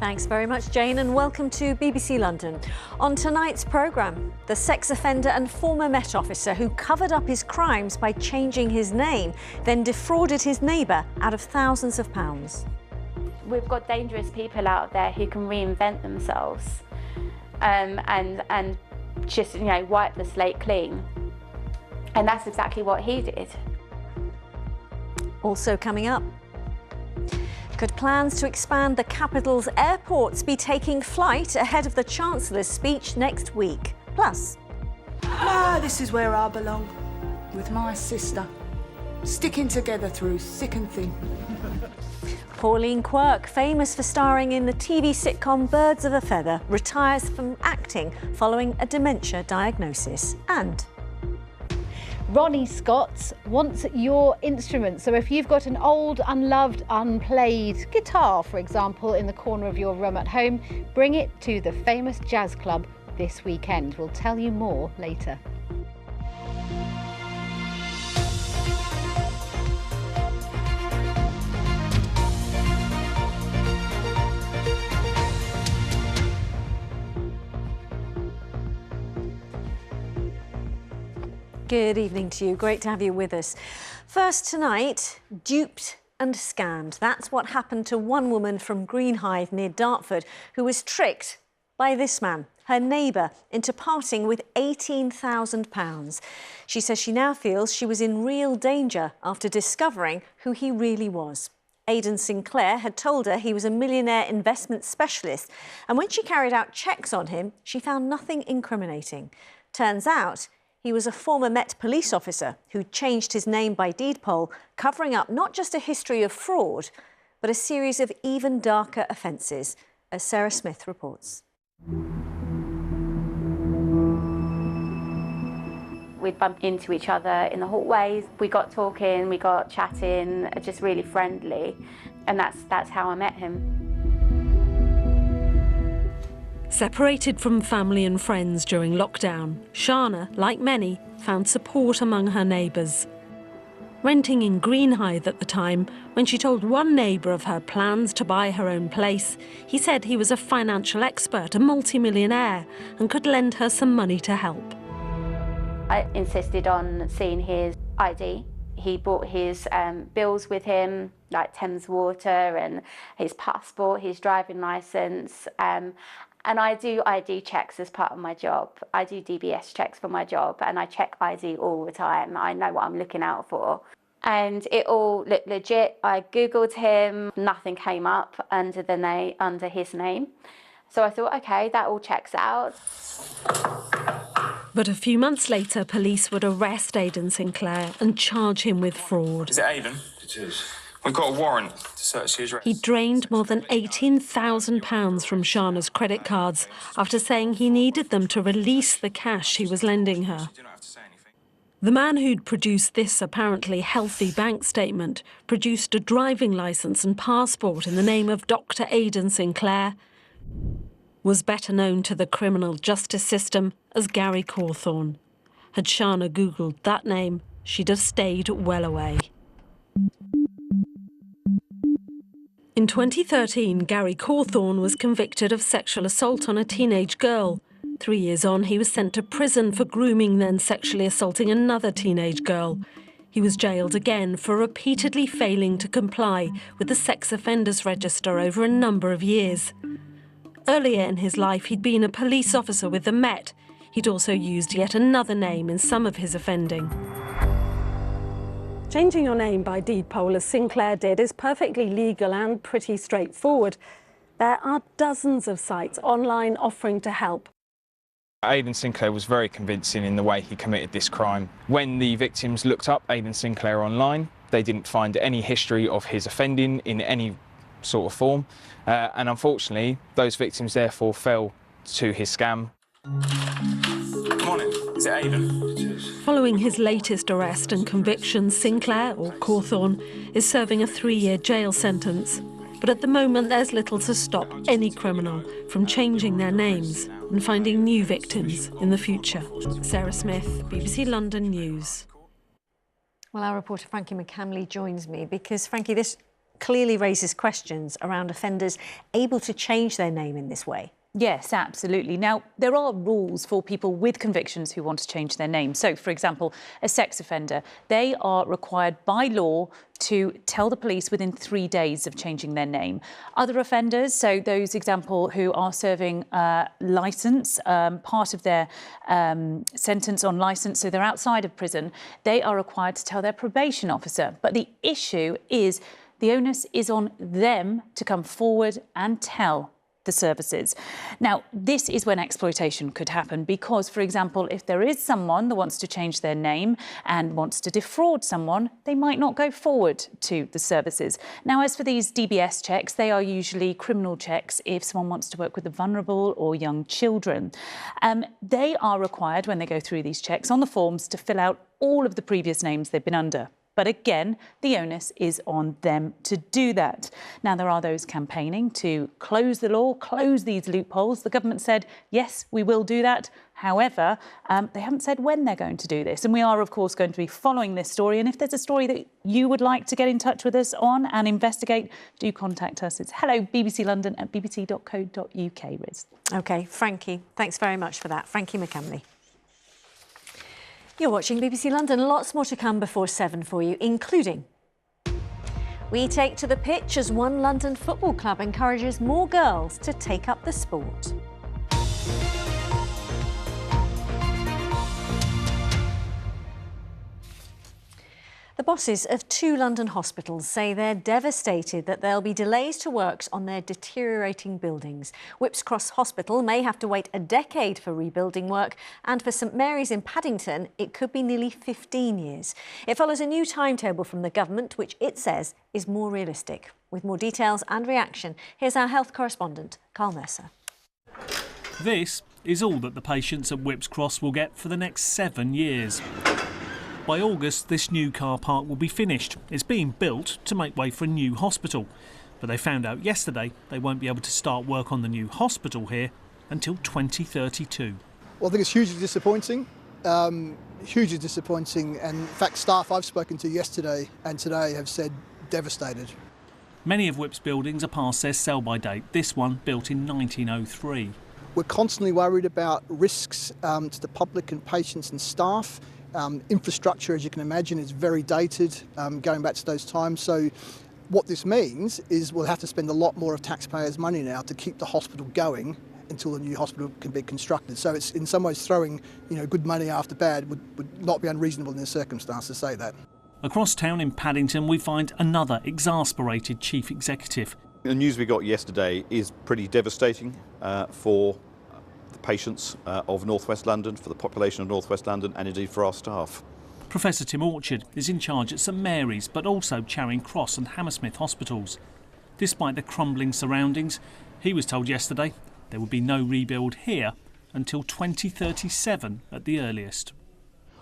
Thanks very much, Jane, and welcome to BBC London. On tonight's programme, the sex offender and former Met officer who covered up his crimes by changing his name, then defrauded his neighbour out of thousands of pounds. We've got dangerous people out there who can reinvent themselves and just, wipe the slate clean. And that's exactly what he did. Also coming up, could plans to expand the capital's airports be taking flight ahead of the Chancellor's speech next week? Plus, This is where I belong, with my sister, sticking together through thick and thin. Pauline Quirk, famous for starring in the TV sitcom Birds of a Feather, retires from acting following a dementia diagnosis. And Ronnie Scott wants your instrument. So if you've got an old, unloved, unplayed guitar, for example, in the corner of your room at home, bring it to the famous jazz club this weekend. We'll tell you more later. good evening to you. Great to have you with us. First tonight, duped and scammed. That's what happened to one woman from Greenhithe near Dartford who was tricked by this man, her neighbour, into parting with £18,000. She says she now feels she was in real danger after discovering who he really was. Aidan Sinclair had told her he was a millionaire investment specialist, and when she carried out checks on him, she found nothing incriminating. Turns out he was a former Met police officer who changed his name by deed poll, covering up not just a history of fraud, but a series of even darker offences, as Sarah Smith reports. We'd bump into each other in the hallways. We got talking, we got chatting, just really friendly. And that's how I met him. Separated from family and friends during lockdown, Shana, like many, found support among her neighbours. Renting in Greenhithe at the time, when she told one neighbour of her plans to buy her own place, he said he was a financial expert, a multi-millionaire, and could lend her some money to help. I insisted on seeing his ID. He brought his bills with him, like Thames Water and his passport, his driving licence. And I do ID checks as part of my job. I do DBS checks for my job, and I check ID all the time. I know what I'm looking out for. And it all looked legit. I Googled him, nothing came up under his name. So I thought, okay, that all checks out. But a few months later, police would arrest Aidan Sinclair and charge him with fraud. Is it Aidan? It is. We've got a warrant to search his address. He drained more than £18,000 from Shana's credit cards after saying he needed them to release the cash he was lending her. The man who'd produced this apparently healthy bank statement produced a driving licence and passport in the name of Dr. Aidan Sinclair, was better known to the criminal justice system as Gary Cawthorne. Had Shana Googled that name, she'd have stayed well away. In 2013, Gary Cawthorne was convicted of sexual assault on a teenage girl. 3 years on, he was sent to prison for grooming, then sexually assaulting another teenage girl. He was jailed again for repeatedly failing to comply with the sex offenders register over a number of years. Earlier in his life, he'd been a police officer with the Met. He'd also used yet another name in some of his offending. Changing your name by deed poll, as Sinclair did, is perfectly legal and pretty straightforward. There are dozens of sites online offering to help. Aidan Sinclair was very convincing in the way he committed this crime. When the victims looked up Aidan Sinclair online, they didn't find any history of his offending in any sort of form. And unfortunately, those victims therefore fell to his scam. Come on in. Is it Aidan? Following his latest arrest and conviction, Sinclair, or Cawthorne, is serving a 3-year jail sentence. But at the moment, there's little to stop any criminal from changing their names and finding new victims in the future. Sarah Smith, BBC London News. Well, our reporter Frankie McCamley joins me because, Frankie, this clearly raises questions around offenders able to change their name in this way. Yes, absolutely. Now, there are rules for people with convictions who want to change their name. So, for example, a sex offender, they are required by law to tell the police within 3 days of changing their name. Other offenders, so those, example, who are serving licence, part of their sentence on licence, so they're outside of prison, they are required to tell their probation officer. But the issue is the onus is on them to come forward and tell the services. Now, this is when exploitation could happen because, for example, if there is someone that wants to change their name and wants to defraud someone, they might not go forward to the services. Now, as for these DBS checks, they are usually criminal checks if someone wants to work with the vulnerable or young children. They are required, when they go through these checks on the forms, to fill out all of the previous names they've been under. But again, the onus is on them to do that. Now, there are those campaigning to close the law, close these loopholes. The government said, yes, we will do that. However, they haven't said when they're going to do this. And we are, of course, going to be following this story. And if there's a story that you would like to get in touch with us on and investigate, do contact us. It's hello@bbclondon@bbc.co.uk, Riz. OK, Frankie, thanks very much for that. Frankie McCamley. You're watching BBC London. Lots more to come before 7 for you, including we take to the pitch as one London football club encourages more girls to take up the sport. The bosses of 2 London hospitals say they're devastated that there'll be delays to works on their deteriorating buildings. Whipps Cross Hospital may have to wait a decade for rebuilding work, and for St Mary's in Paddington, it could be nearly 15 years. It follows a new timetable from the government, which it says is more realistic. With more details and reaction, here's our health correspondent, Carl Mercer. This is all that the patients at Whipps Cross will get for the next 7 years. By August, this new car park will be finished. It's being built to make way for a new hospital. But they found out yesterday they won't be able to start work on the new hospital here until 2032. Well, I think it's hugely disappointing. Hugely disappointing. And in fact, staff I've spoken to yesterday and today have said devastated. Many of Whipps buildings are past their sell-by date. This one built in 1903. We're constantly worried about risks to the public and patients and staff. Infrastructure, as you can imagine, is very dated, going back to those times. So what this means is we'll have to spend a lot more of taxpayers' money now to keep the hospital going until the new hospital can be constructed. So it's in some ways throwing, good money after bad would not be unreasonable in this circumstance to say that. Across town in Paddington, we find another exasperated chief executive. The news we got yesterday is pretty devastating for the patients of North West London, for the population of North West London, and indeed for our staff. Professor Tim Orchard is in charge at St Mary's, but also Charing Cross and Hammersmith hospitals. Despite the crumbling surroundings, he was told yesterday there would be no rebuild here until 2037 at the earliest.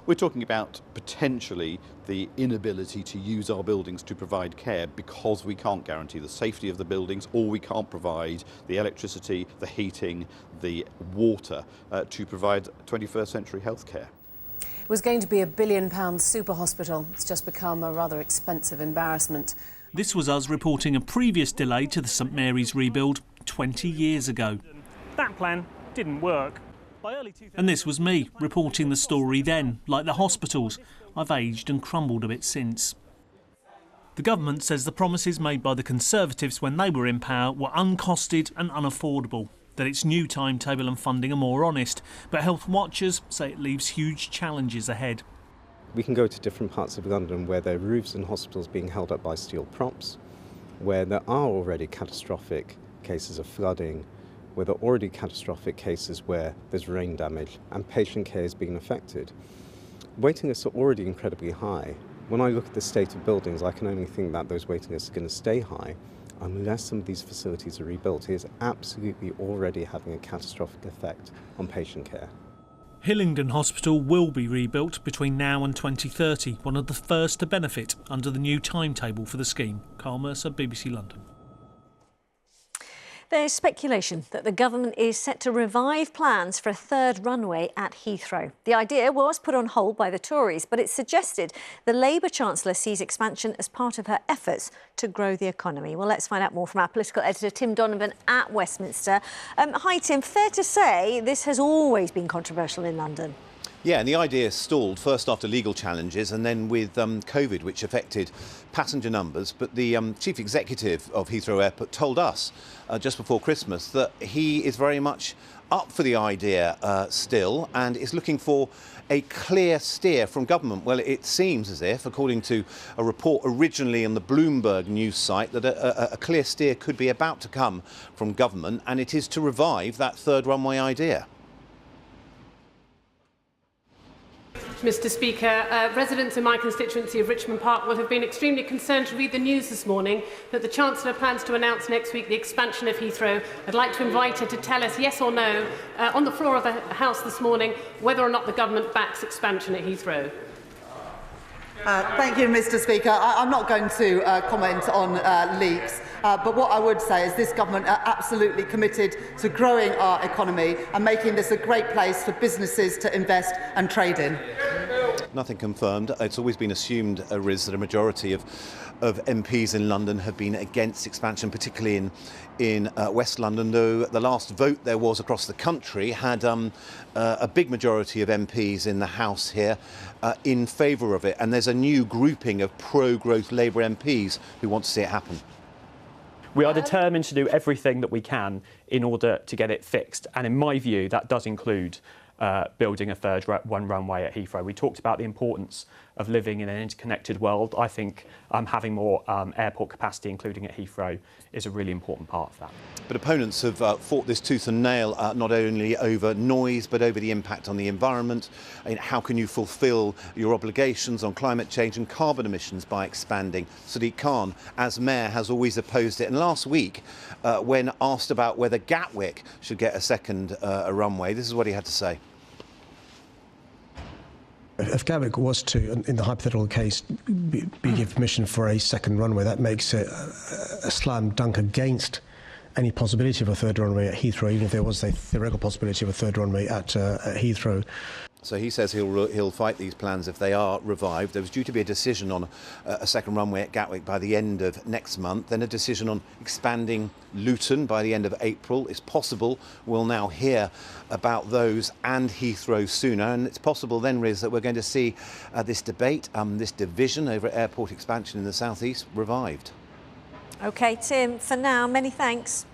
We're talking about potentially the inability to use our buildings to provide care because we can't guarantee the safety of the buildings, or we can't provide the electricity, the heating, the water to provide 21st century healthcare. It was going to be £1 billion super hospital. It's just become a rather expensive embarrassment. This was us reporting a previous delay to the St Mary's rebuild 20 years ago. That plan didn't work. And this was me reporting the story then. Like the hospitals, I've aged and crumbled a bit since. The government says the promises made by the Conservatives when they were in power were uncosted and unaffordable, that its new timetable and funding are more honest, but health watchers say it leaves huge challenges ahead. We can go to different parts of London where there are roofs and hospitals being held up by steel props, where there are already catastrophic cases of flooding, where there are already catastrophic cases where there's rain damage and patient care is being affected. Waiting lists are already incredibly high. When I look at the state of buildings, I can only think that those waiting lists are going to stay high unless some of these facilities are rebuilt. It is absolutely already having a catastrophic effect on patient care. Hillingdon Hospital will be rebuilt between now and 2030, one of the first to benefit under the new timetable for the scheme. Carl Mercer, BBC London. There's speculation that the government is set to revive plans for a third runway at Heathrow. The idea was put on hold by the Tories, but it's suggested the Labour Chancellor sees expansion as part of her efforts to grow the economy. Well, let's find out more from our political editor, Tim Donovan at Westminster. Hi, Tim. Fair to say this has always been controversial in London. Yeah, and the idea stalled first after legal challenges and then with COVID, which affected passenger numbers. But the chief executive of Heathrow Airport told us just before Christmas that he is very much up for the idea still and is looking for a clear steer from government. Well, it seems as if, according to a report originally on the Bloomberg news site, that a clear steer could be about to come from government, and it is to revive that third runway idea. Mr. Speaker, residents in my constituency of Richmond Park will have been extremely concerned to read the news this morning that the Chancellor plans to announce next week the expansion of Heathrow. I'd like to invite her to tell us, yes or no, on the floor of the House this morning, whether or not the government backs expansion at Heathrow. Thank you, Mr. Speaker. I'm not going to comment on leaks, but what I would say is this government are absolutely committed to growing our economy and making this a great place for businesses to invest and trade in. Nothing confirmed. It's always been assumed, Riz, that a majority of MPs in London have been against expansion, particularly in West London, though the last vote there was across the country had a big majority of MPs in the House here in favour of it. And there's a new grouping of pro-growth Labour MPs who want to see it happen. We are determined to do everything that we can in order to get it fixed. And in my view, that does include building a third runway at Heathrow. We talked about the importance of living in an interconnected world. I think having more airport capacity, including at Heathrow, is a really important part of that. But opponents have fought this tooth and nail, not only over noise, but over the impact on the environment. How can you fulfil your obligations on climate change and carbon emissions by expanding? Sadiq Khan, as mayor, has always opposed it. And last week, when asked about whether Gatwick should get a second runway, this is what he had to say. If Gatwick was to, in the hypothetical case, be given permission for a second runway, that makes it a slam dunk against any possibility of a third runway at Heathrow, even if there was a theoretical possibility of a third runway at Heathrow. So he says he'll fight these plans if they are revived. There was due to be a decision on a second runway at Gatwick by the end of next month, then a decision on expanding Luton by the end of April. It's possible we'll now hear about those and Heathrow sooner, and it's possible then, Riz, that we're going to see this debate, this division over airport expansion in the South East revived. OK, Tim, for now, many thanks.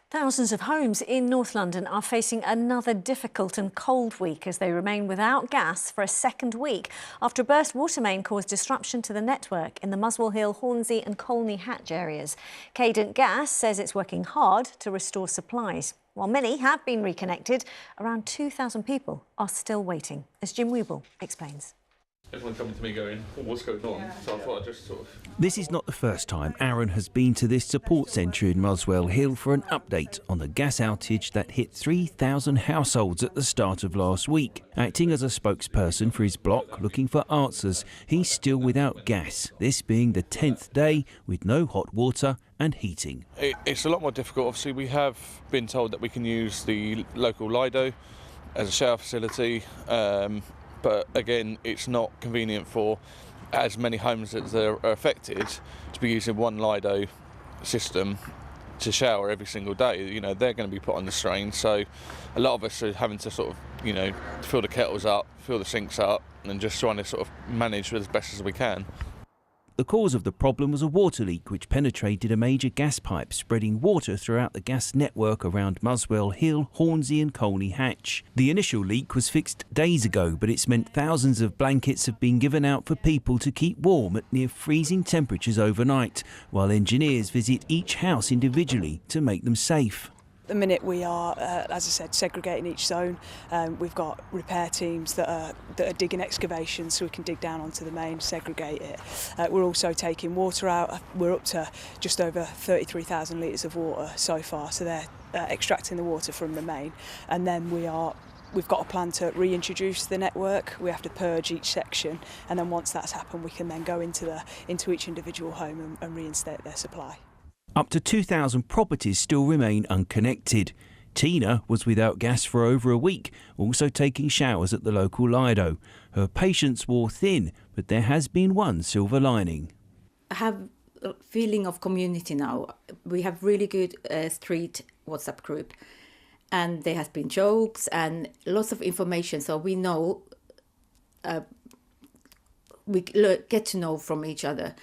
Thousands of homes in North London are facing another difficult and cold week as they remain without gas for a second week after a burst water main caused disruption to the network in the Muswell Hill, Hornsey and Colney Hatch areas. Cadent Gas says it's working hard to restore supplies. While many have been reconnected, around 2,000 people are still waiting, as Jim Weeble explains. Everyone coming to me going, oh, what's going on? So I thought I'd just sort of... This is not the first time Aaron has been to this support centre in Muswell Hill for an update on the gas outage that hit 3,000 households at the start of last week. Acting as a spokesperson for his block looking for answers, he's still without gas, this being the 10th day with no hot water and heating. It's a lot more difficult. Obviously, we have been told that we can use the local Lido as a shower facility. But again, it's not convenient for as many homes as are affected to be using one Lido system to shower every single day. You know, they're going to be put on the strain. So a lot of us are having to sort of, you know, fill the kettles up, fill the sinks up, and just trying to sort of manage as best as we can. The cause of the problem was a water leak which penetrated a major gas pipe, spreading water throughout the gas network around Muswell Hill, Hornsey and Colney Hatch. The initial leak was fixed days ago, but it's meant thousands of blankets have been given out for people to keep warm at near freezing temperatures overnight, while engineers visit each house individually to make them safe. At the minute we are, as I said, segregating each zone. We've got repair teams that are digging excavations so we can dig down onto the main, segregate it. We're also taking water out. We're up to just over 33,000 litres of water so far, so they're extracting the water from the main. And then we've got a plan to reintroduce the network. We have to purge each section, and then once that's happened, we can then go into each individual home and reinstate their supply. Up to 2,000 properties still remain unconnected. Tina was without gas for over a week, also taking showers at the local Lido. Her patience wore thin, but there has been one silver lining. I have a feeling of community now. We have really good street WhatsApp group, and there has been jokes and lots of information, so we know, we get to know from each other.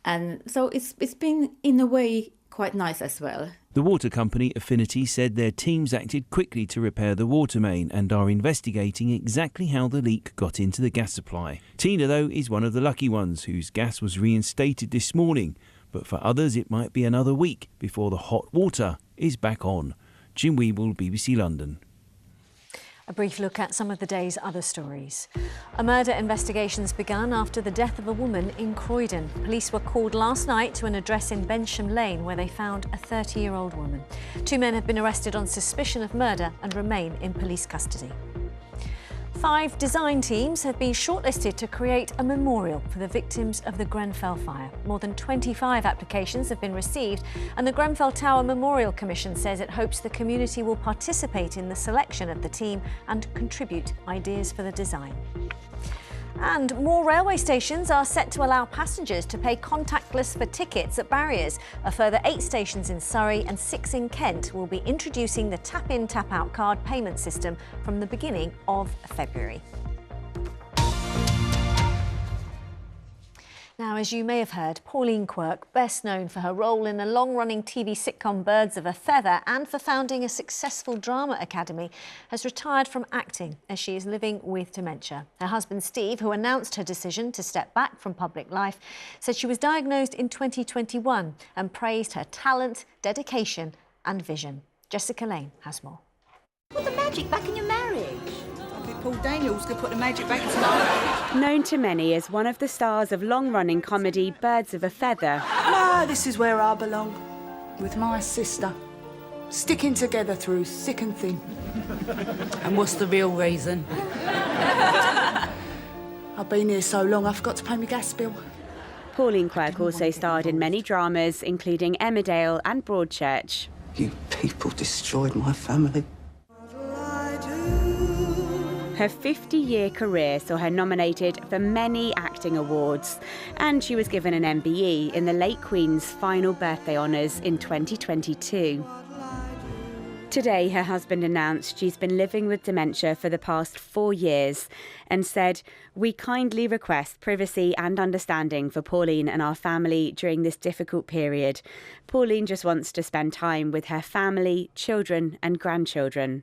And so it's been, in a way, quite nice as well. The water company Affinity said their teams acted quickly to repair the water main and are investigating exactly how the leak got into the gas supply. Tina, though, is one of the lucky ones whose gas was reinstated this morning. But for others, it might be another week before the hot water is back on. Jim Weeble, BBC London. A brief look at some of the day's other stories. A murder investigation's begun after the death of a woman in Croydon. Police were called last night to an address in Bensham Lane where they found a 30-year-old woman. 2 men have been arrested on suspicion of murder and remain in police custody. 5 design teams have been shortlisted to create a memorial for the victims of the Grenfell fire. More than 25 applications have been received, and the Grenfell Tower Memorial Commission says it hopes the community will participate in the selection of the team and contribute ideas for the design. And more railway stations are set to allow passengers to pay contactless for tickets at barriers. A further 8 stations in Surrey and 6 in Kent will be introducing the tap-in, tap-out card payment system from the beginning of February. Now, as you may have heard, Pauline Quirke, best known for her role in the long-running TV sitcom Birds of a Feather and for founding a successful drama academy, has retired from acting as she is living with dementia. Her husband Steve, who announced her decision to step back from public life, said she was diagnosed in 2021 and praised her talent, dedication and vision. Jessica Lane has more. Put the magic back in your marriage. Paul Daniels could put the magic back into my marriage. Known to many as one of the stars of long-running comedy Birds of a Feather. No, this is where I belong, with my sister, sticking together through thick and thin. And what's the real reason? I've been here so long I forgot to pay my gas bill. Pauline Quirke also starred in many dramas, including Emmerdale and Broadchurch. You people destroyed my family. Her 50-year career saw her nominated for many acting awards, and she was given an MBE in the late Queen's final birthday honours in 2022. Today, her husband announced she's been living with dementia for the past 4 years and said, "We kindly request privacy and understanding for Pauline and our family during this difficult period. Pauline just wants to spend time with her family, children and grandchildren."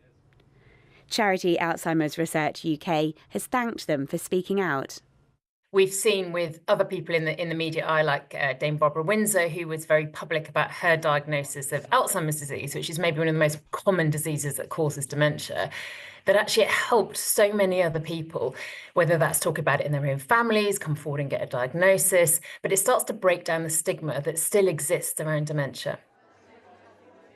Charity Alzheimer's Research UK has thanked them for speaking out. We've seen with other people in the media eye, like Dame Barbara Windsor, who was very public about her diagnosis of Alzheimer's disease, which is maybe one of the most common diseases that causes dementia, that actually it helped so many other people, whether that's talk about it in their own families, come forward and get a diagnosis, but it starts to break down the stigma that still exists around dementia.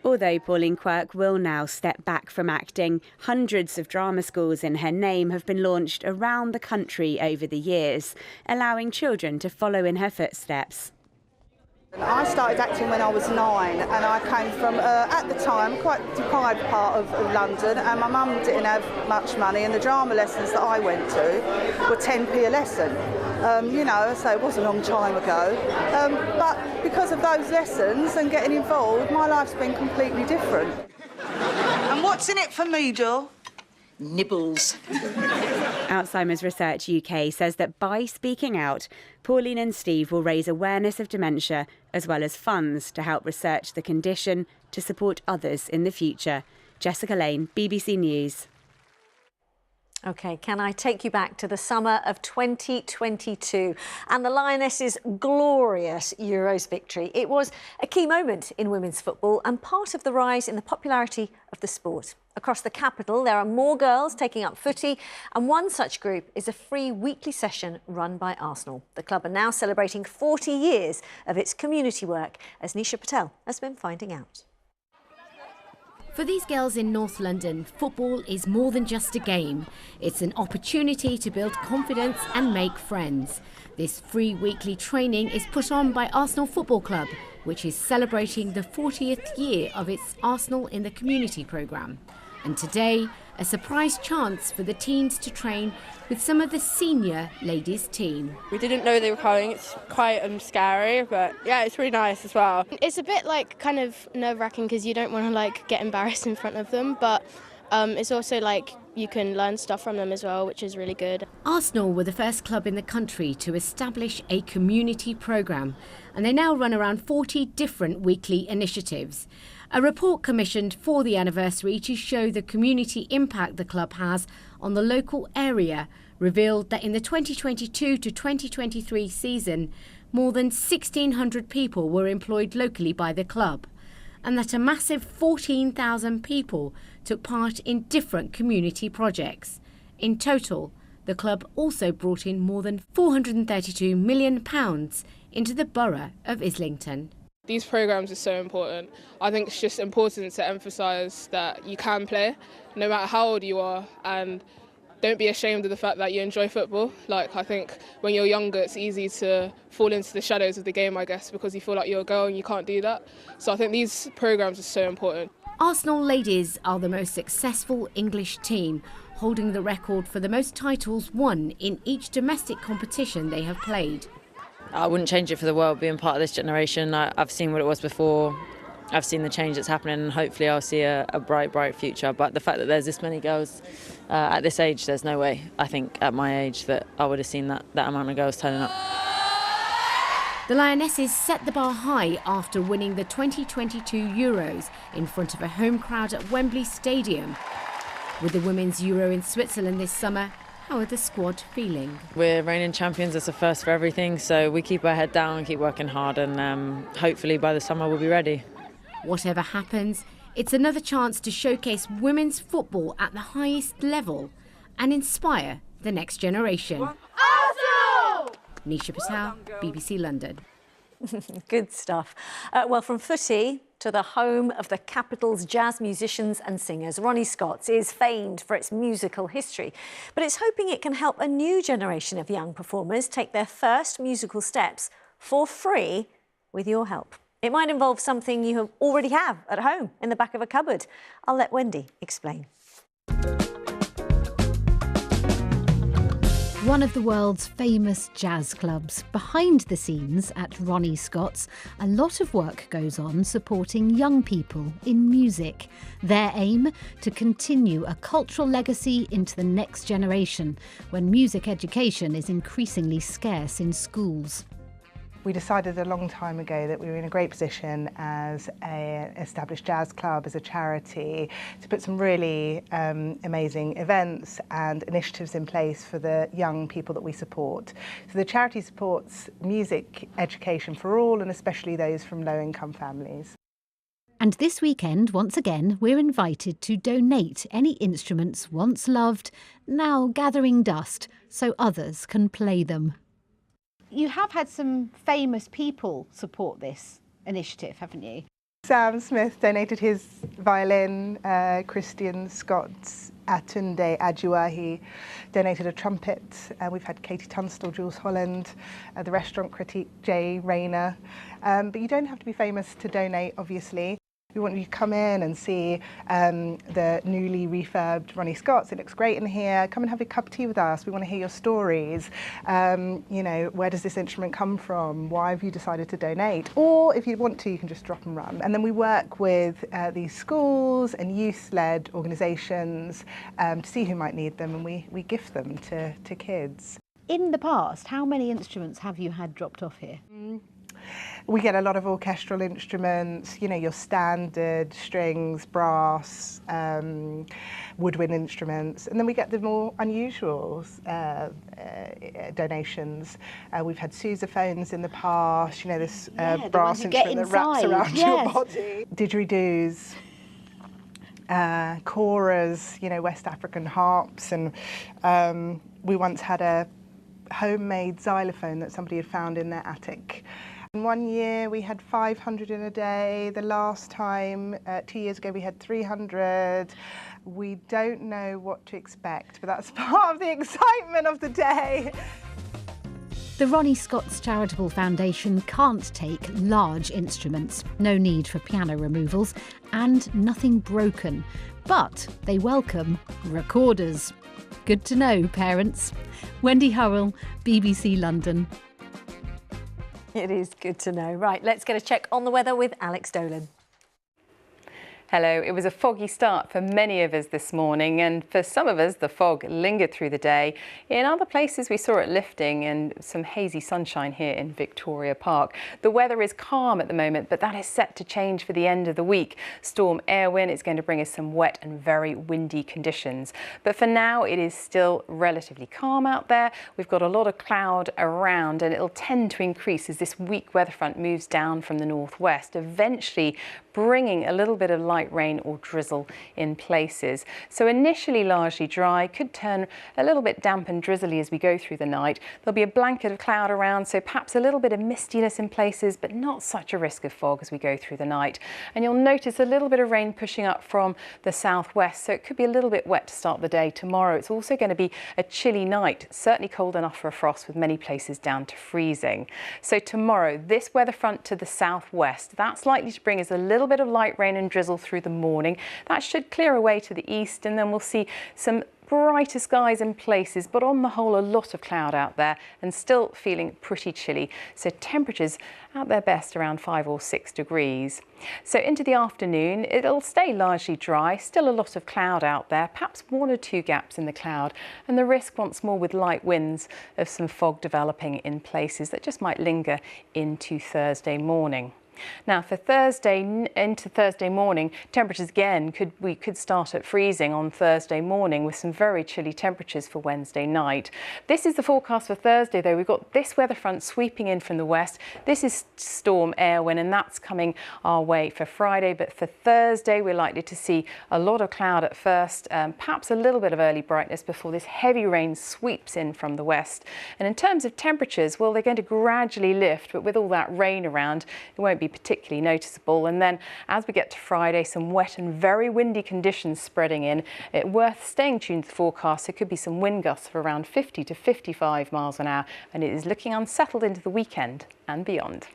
Although Pauline Quirke will now step back from acting, hundreds of drama schools in her name have been launched around the country over the years, allowing children to follow in her footsteps. I started acting when I was 9 and I came from, at the time, quite deprived part of London, and my mum didn't have much money, and the drama lessons that I went to were 10p a lesson. You know, so it was a long time ago. But because of those lessons and getting involved, my life's been completely different. And what's in it for me, Joe? Nibbles. Alzheimer's Research UK says that by speaking out, Pauline and Steve will raise awareness of dementia as well as funds to help research the condition to support others in the future. Jessica Lane, BBC News. OK, can I take you back to the summer of 2022 and the Lionesses' glorious Euros victory? It was a key moment in women's football and part of the rise in the popularity of the sport. Across the capital, there are more girls taking up footy, and one such group is a free weekly session run by Arsenal. The club are now celebrating 40 years of its community work, as Nisha Patel has been finding out. For these girls in North London, football is more than just a game. It's an opportunity to build confidence and make friends. This free weekly training is put on by Arsenal Football Club, which is celebrating the 40th year of its Arsenal in the Community programme. And today, a surprise chance for the teens to train with some of the senior ladies' team. We didn't know they were coming. It's quite scary, but yeah, it's really nice as well. It's a bit like kind of nerve-wracking because you don't want to like get embarrassed in front of them, but it's also like you can learn stuff from them as well, which is really good. Arsenal were the first club in the country to establish a community programme, and they now run around 40 different weekly initiatives. A report commissioned for the anniversary to show the community impact the club has on the local area revealed that in the 2022 to 2023 season, more than 1,600 people were employed locally by the club, and that a massive 14,000 people took part in different community projects. In total, the club also brought in more than £432 million into the borough of Islington. These programmes are so important. I think it's just important to emphasise that you can play, no matter how old you are, and don't be ashamed of the fact that you enjoy football. Like, I think when you're younger, it's easy to fall into the shadows of the game, I guess, because you feel like you're a girl and you can't do that. So I think these programmes are so important. Arsenal ladies are the most successful English team, holding the record for the most titles won in each domestic competition they have played. I wouldn't change it for the world, being part of this generation. I've seen what it was before. I've seen the change that's happening, and hopefully I'll see a bright future. But the fact that there's this many girls at this age, there's no way, I think, at my age, that I would have seen that amount of girls turning up. The Lionesses set the bar high after winning the 2022 Euros in front of a home crowd at Wembley Stadium. With the Women's Euro in Switzerland this summer, how are the squad feeling? We're reigning champions, it's a first for everything, so we keep our head down and keep working hard, and hopefully by the summer we'll be ready. Whatever happens, it's another chance to showcase women's football at the highest level and inspire the next generation. Arsenal! Nisha Patel, BBC London. Good stuff. Well, from footy to the home of the capital's jazz musicians and singers, Ronnie Scott's is famed for its musical history, but it's hoping it can help a new generation of young performers take their first musical steps for free with your help. It might involve something you already have at home in the back of a cupboard. I'll let Wendy explain. One of the world's famous jazz clubs. Behind the scenes at Ronnie Scott's, a lot of work goes on supporting young people in music. Their aim? To continue a cultural legacy into the next generation, when music education is increasingly scarce in schools. We decided a long time ago that we were in a great position as an established jazz club, as a charity, to put some really amazing events and initiatives in place for the young people that we support. So the charity supports music education for all, and especially those from low-income families. And this weekend, once again, we're invited to donate any instruments once loved, now gathering dust, so others can play them. You have had some famous people support this initiative, haven't you? Sam Smith donated his violin, Christian Scott's Atunde Ajuahi donated a trumpet, we've had Katie Tunstall, Jules Holland, the restaurant critic Jay Rayner, but you don't have to be famous to donate, obviously. We want you to come in and see the newly refurbed Ronnie Scott's. It looks great in here. Come and have a cup of tea with us. We want to hear your stories. You know, where does this instrument come from? Why have you decided to donate? Or if you want to, you can just drop and run. And then we work with these schools and youth-led organisations to see who might need them, and we gift them to kids. In the past, how many instruments have you had dropped off here? We get a lot of orchestral instruments, you know, your standard strings, brass, woodwind instruments, and then we get the more unusual donations. We've had sousaphones in the past, you know, this brass instrument that wraps around your body. Didgeridoos, koras, you know, West African harps, and we once had a homemade xylophone that somebody had found in their attic. In 1 year we had 500 in a day. The last time, 2 years ago, we had 300. We don't know what to expect, but that's part of the excitement of the day. The Ronnie Scott's Charitable Foundation can't take large instruments, no need for piano removals, and nothing broken. But they welcome recorders. Good to know, parents. Wendy Hurrell, BBC London. It is good to know. Right, let's get a check on the weather with Alex Dolan. Hello. It was a foggy start for many of us this morning, and for some of us the fog lingered through the day. In other places we saw it lifting and some hazy sunshine here in Victoria Park. The weather is calm at the moment, but that is set to change for the end of the week. Storm Airwin is going to bring us some wet and very windy conditions. But for now it is still relatively calm out there. We've got a lot of cloud around, and it'll tend to increase as this weak weather front moves down from the northwest, eventually bringing a little bit of light rain or drizzle in places. So initially largely dry, could turn a little bit damp and drizzly as we go through the night. There'll be a blanket of cloud around, so perhaps a little bit of mistiness in places, but not such a risk of fog as we go through the night. And you'll notice a little bit of rain pushing up from the southwest, so it could be a little bit wet to start the day tomorrow. It's also going to be a chilly night, certainly cold enough for a frost, with many places down to freezing. So tomorrow, this weather front to the southwest, that's likely to bring us a little bit of light rain and drizzle through the morning. That should clear away to the east, and then we'll see some brighter skies in places, but on the whole a lot of cloud out there and still feeling pretty chilly. So temperatures at their best around 5 or 6 degrees. So into the afternoon it'll stay largely dry, still a lot of cloud out there, perhaps 1 or 2 gaps in the cloud, and the risk once more with light winds of some fog developing in places that just might linger into Thursday morning. Now for Thursday into Thursday morning, temperatures again we could start at freezing on Thursday morning with some very chilly temperatures for Wednesday night. This is the forecast for Thursday though. We've got this weather front sweeping in from the west. This is Storm Airwin, and that's coming our way for Friday. But for Thursday we're likely to see a lot of cloud at first, perhaps a little bit of early brightness before this heavy rain sweeps in from the west. And in terms of temperatures, well, they're going to gradually lift, but with all that rain around it won't be particularly noticeable. And then as we get to Friday, some wet and very windy conditions spreading in. It's worth staying tuned to the forecast. There could be some wind gusts of around 50 to 55 miles an hour, and it is looking unsettled into the weekend and beyond.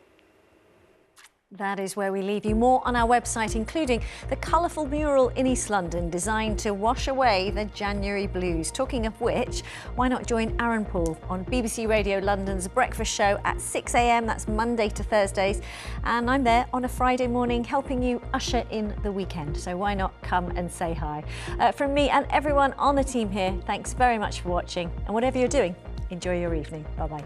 That is where we leave you. More on our website, including the colourful mural in East London designed to wash away the January blues. Talking of which, why not join Aaron Paul on BBC Radio London's breakfast show at 6 a.m. That's Monday to Thursdays. And I'm there on a Friday morning helping you usher in the weekend. So why not come and say hi? From me and everyone on the team here, thanks very much for watching. And whatever you're doing, enjoy your evening. Bye-bye.